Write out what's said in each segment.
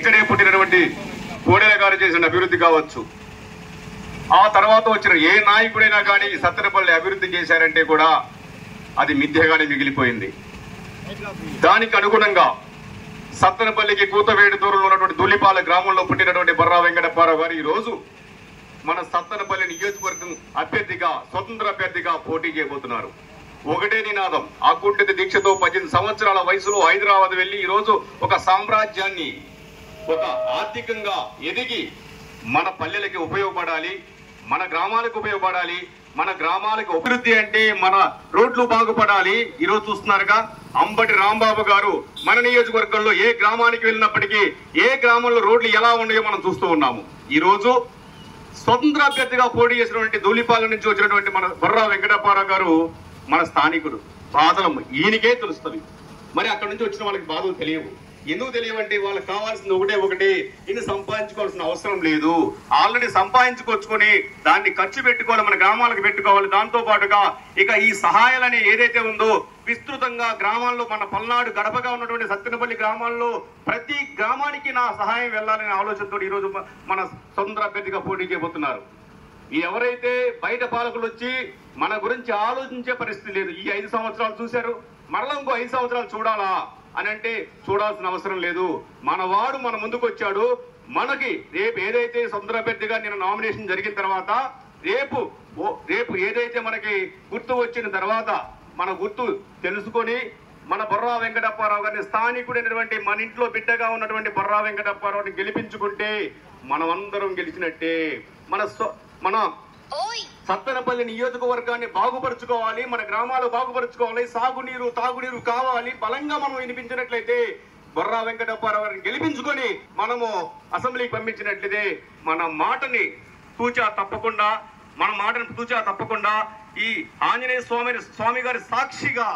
ఇక్కడే పుట్టినటువంటి కోడెల గారు చేసిన అభివృద్ధి కావచ్చు, ఆ తర్వాత వచ్చిన ఏ నాయకుడైనా కానీ సత్తెనపల్లి అభివృద్ధి చేశారంటే కూడా అది మిథ్యగానే మిగిలిపోయింది. దానికి అనుగుణంగా సత్తెనపల్లికి కూతవేడు దూరంలో ఉన్నటువంటి దుల్లిపాల గ్రామంలో పుట్టినటువంటి బొర్రా వెంకటప్పారావు గారు ఈ రోజు మన సత్తెనపల్లి నియోజకవర్గం అభ్యర్థిగా, స్వతంత్ర అభ్యర్థిగా పోటీ చేయబోతున్నారు. ఒకటే నినాదం, ఆ కుంఠిత దీక్షతో 18 సంవత్సరాల వయసులో హైదరాబాద్ వెళ్లి ఈ రోజు ఒక సామ్రాజ్యాన్ని, ఒక ఆర్థికంగా ఎదిగి మన పల్లెలకి ఉపయోగపడాలి, మన గ్రామాలకు ఉపయోగపడాలి. మన గ్రామాలకు అభివృద్ధి అంటే మన రోడ్లు బాగుపడాలి. ఈరోజు చూస్తున్నారుగా అంబటి రాంబాబు గారు మన నియోజకవర్గంలో ఏ గ్రామానికి వెళ్ళినప్పటికీ ఏ గ్రామంలో రోడ్లు ఎలా ఉన్నాయో మనం చూస్తూ ఉన్నాము. ఈ రోజు స్వతంత్ర అభ్యర్థిగా పోటీ చేసినటువంటి ధూళిపాలెం నుంచి వచ్చినటువంటి మన బొర్రా వెంకటప్పారావు గారు మన స్థానికుడు. బాధలు ఈయనకే తెలుస్తుంది, మరి అక్కడి నుంచి వచ్చిన వాళ్ళకి బాధలు తెలియవు. ఎందుకు తెలియవంటే వాళ్ళకి కావాల్సింది ఒకటే, ఇన్ని సంపాదించుకోవాల్సిన అవసరం లేదు. ఆల్రెడీ సంపాదించుకొచ్చుకొని దాన్ని ఖర్చు పెట్టుకోవాలి, మన గ్రామాలకు పెట్టుకోవాలి. దాంతో పాటుగా ఇక ఈ సహాయాలని ఏదైతే ఉందో విస్తృతంగా గ్రామాల్లో, మన పల్నాడు గడపగా ఉన్నటువంటి సత్తెనపల్లి గ్రామాల్లో ప్రతి గ్రామానికి నా సహాయం వెళ్లాలనే ఆలోచనతో ఈ రోజు మన స్వతంత్ర అభ్యర్థిగా పోటీ చేయబోతున్నారు. ఎవరైతే బయట పాలకులు వచ్చి మన గురించి ఆలోచించే పరిస్థితి లేదు. ఈ 5 సంవత్సరాలు చూశారు, మరలా ఇంకో 5 సంవత్సరాలు చూడాలా అని అంటే చూడాల్సిన అవసరం లేదు. మనవాడు మన ముందుకు వచ్చాడు. మనకి రేపు ఏదైతే స్వతంత్ర అభ్యర్థిగా నేను నామినేషన్ జరిగిన తర్వాత రేపు ఏదైతే మనకి గుర్తు వచ్చిన తర్వాత మన గుర్తు తెలుసుకొని మన బొర్రా వెంకటప్పారావు గారిని, స్థానికుడైనటువంటి మన ఇంట్లో బిడ్డగా ఉన్నటువంటి బొర్రా వెంకటప్పారావుని గెలిపించుకుంటే మనమందరం గెలిచినట్టే. మన సత్తెనపల్లి నియోజకవర్గాన్ని బాగుపరుచుకోవాలి, మన గ్రామాలు బాగుపరుచుకోవాలి, సాగునీరు తాగునీరు కావాలి. బలంగా మనం వినిపించినట్లయితే బొర్రా వెంకటప్పారావు గారిని గెలిపించుకొని మనము అసెంబ్లీకి పంపించినట్లయితే మన మాటని తూచా తప్పకుండా ఈ ఆంజనేయ స్వామి గారి సాక్షిగా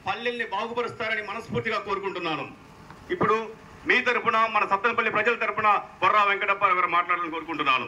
పల్లెల్ని బాగుపరుస్తారని మనస్ఫూర్తిగా కోరుకుంటున్నాను. ఇప్పుడు మీ తరపున, మన సత్తెనపల్లి ప్రజల తరపున బొర్రా వెంకటప్పారావు గారు మాట్లాడాలని కోరుకుంటున్నాను.